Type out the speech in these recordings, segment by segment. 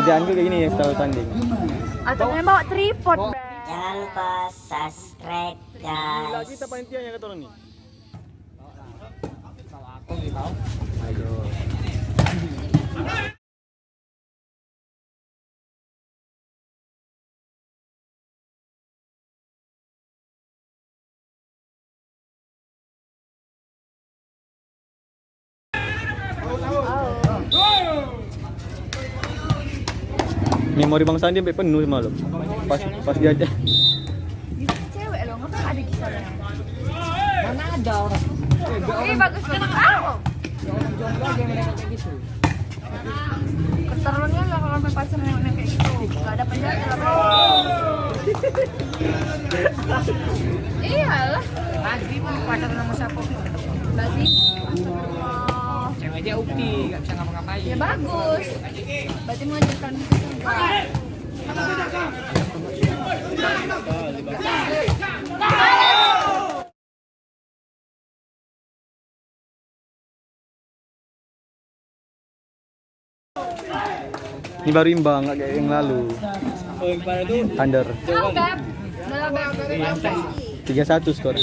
kerjaanku kayak gini ya setelah tanding. Atau yang bawa tripod, Bang. Jangan lupa subscribe Gila guys. kita panitianya kata orang nih. Aku nggak tahu. Ayo. Memori Bang Sandi sampai penuh semalam. Pas dia aja. Bisa cewek loh, ngapa ada kisahnya? Mana ada orang? Bagus banget. Tahu. Orang jomblo aja yang mereka kayak gitu. Keterlaluan lah kalau sampai pacaran yang kayak gitu. Gak ada penjaga lah. Iyalah. Lagi pun pacaran sama siapa? Berarti astagfirullah. Cewek aja ukti, nggak bisa ngapa-ngapain. Ya bagus. Berarti mengajarkan kita. Ini baru imbang, nggak kayak yang lalu. Oh, yang pada itu Under Tahu, Beb? Udah, Beb. 3-1 skor.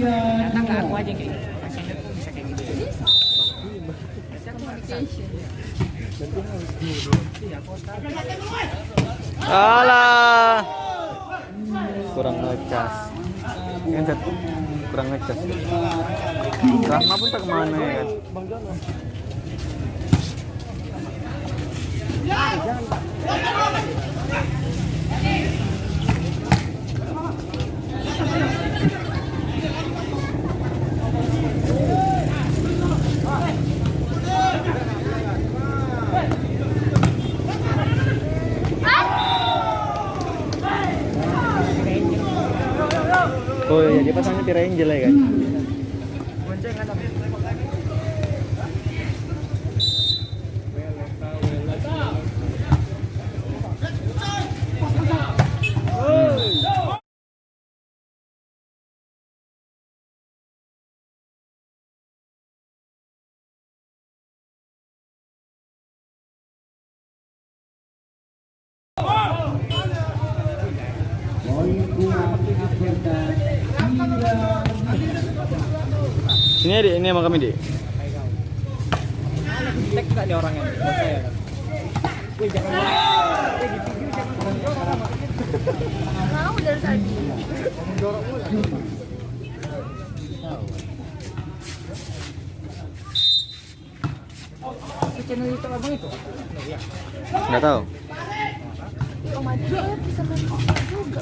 ternyata nggak aku aja kayak gitu. Hasilnya tuh bisa kayak gitu. Alah. Kurang ngecas. Yang kurang ngecas. Rahma pun tak kemana ya kan. Oh iya, dia pasangnya Tira Angel ya kan? Sini adik, ini sama kami dik. Tek nggak nih orangnya? Buat saya kan. Wih jangan. Di video jangan jorok. Mau dari tadi. Jorok mulu. Channel YouTube abang itu? Iya. Nggak tahu. Om Adi bisa main juga.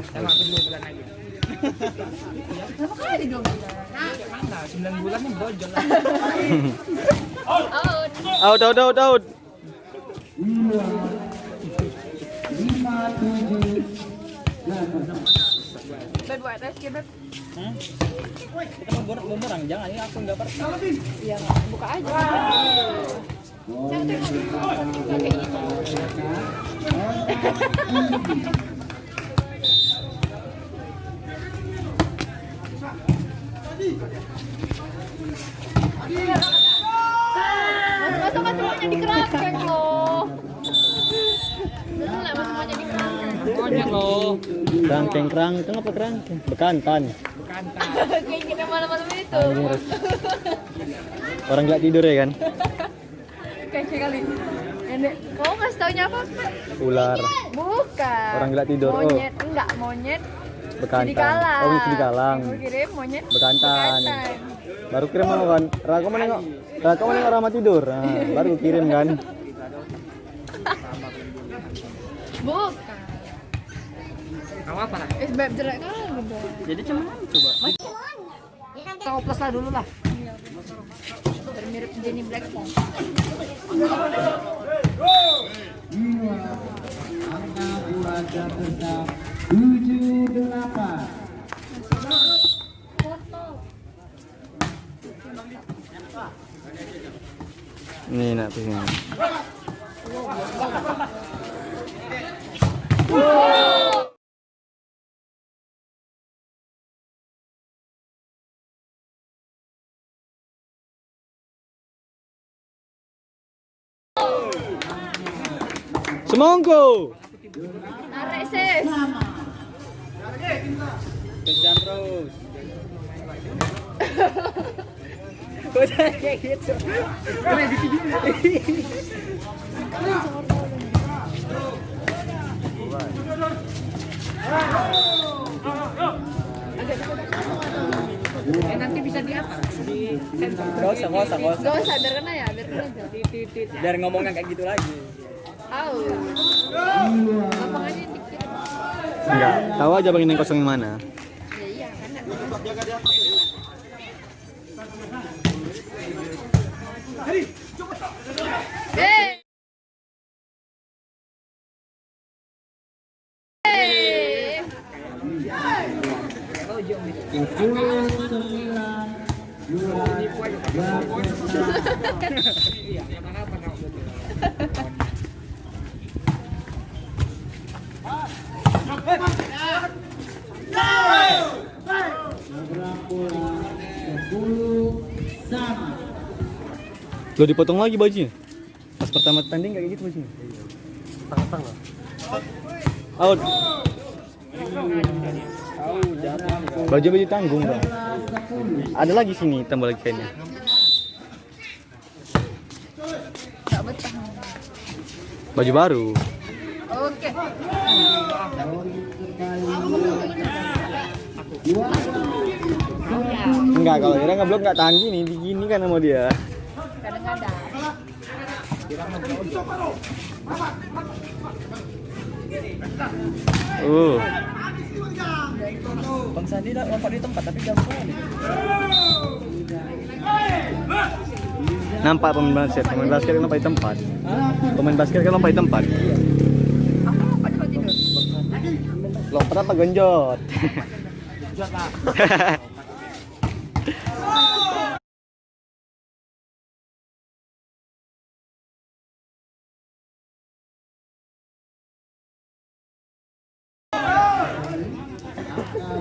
Sama aku 2 bulan lagi. Berapa kali 2 bulan? Mana? 9 bulan nih brojol. Out. Beb, buat tes ya, Beb. Kita mau bumerang, jangan ini aku nggak pernah. Iya, buka aja. Jangan tengok. Kayak gitu. Masuk semuanya di kerangkeng loh. Betul lah, semuanya di kerangkeng. Pokoknya loh. Kerangkeng apa kerangkeng? Bekantan. Bekantan. Kayak kita malam-malam itu. Anjir. Orang nggak tidur ya kan? Kayak kali. Nenek, kamu ngasih taunya apa? Ular. Bukan. Orang nggak tidur. Monyet, enggak monyet. Bekantan. Sidikalang. Oh, Sidikalang. Mau kirim monyet. Bekantan. Baru kirim apa kan? Raka menengok Rama tidur. Nah, baru kirim kan. Bukan. Kau apa lah? Beb jelek kan gitu. Jadi cuman coba. Kita oplos lah dulu lah. Mirip Jenny Blackpink. Angka buat jatuh 78. Nih nak sini. Semongko. Narik sis. Kejar terus. Kok kayak gitu? Kena di video. Nanti bisa di apa? Di sensor. Gak usah. Gak usah, biar kena ya, biar kena aja. Titit. Biar ngomongnya kayak gitu lagi. Au. Gampang aja dikit. Enggak, tahu aja bang yang kosong yang mana. Ya iya, kan. Hey. Hey. 10 sama. Lo dipotong lagi bajunya. Pas pertama tanding kayak gitu bajunya. Tang-tang. Out. Jatuh. Baju tanggung bang. Ada lagi sini tambah lagi kainnya. Gak betah. Baju baru. Oke. Enggak, kalau Ira ngeblok nggak tahan gini, digini kan sama dia. Kadang-kadang. Bang Sandi dah lompat di tempat tapi jauh sekali. Nampak pemain basket kan lompat di tempat. Pemain basket kan lompat di tempat. Aku lupa coba tidur. Lompat apa genjot? Jot lah.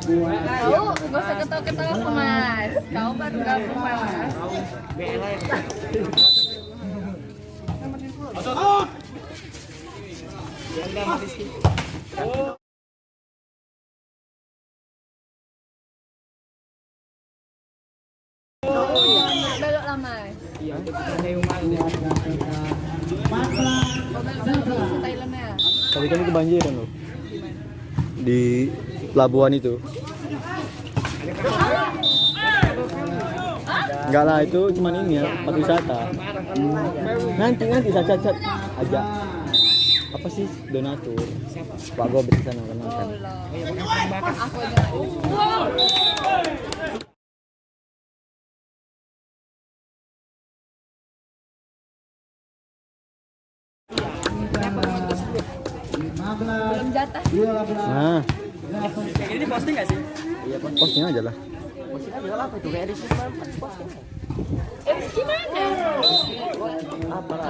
Kau gak usah ketawa-ketawa mas. Kau baru gabung mas. Jangan belok lah mas. Iya, ada yang malu. Kau belok ke Thailand ya. Tadi kami kebanjiran loh. Di pelabuhan itu. Enggak lah, itu cuman ini ya, tempat wisata. Nanti saya cacat aja. Apa sih donatur? Pak Gobek di sana kan. Aku aja. Belum jatah. Nah, Kayak gini posting nggak sih? iya posting aja lah. Posting aja lah apa itu kayak di sini posting. Gimana? Apa?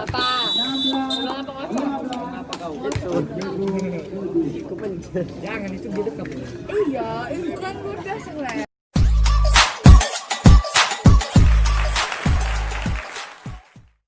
Ulang apa kosong? Apa kau? Itu. Jangan itu di dekat. Iya, itu kan udah selesai.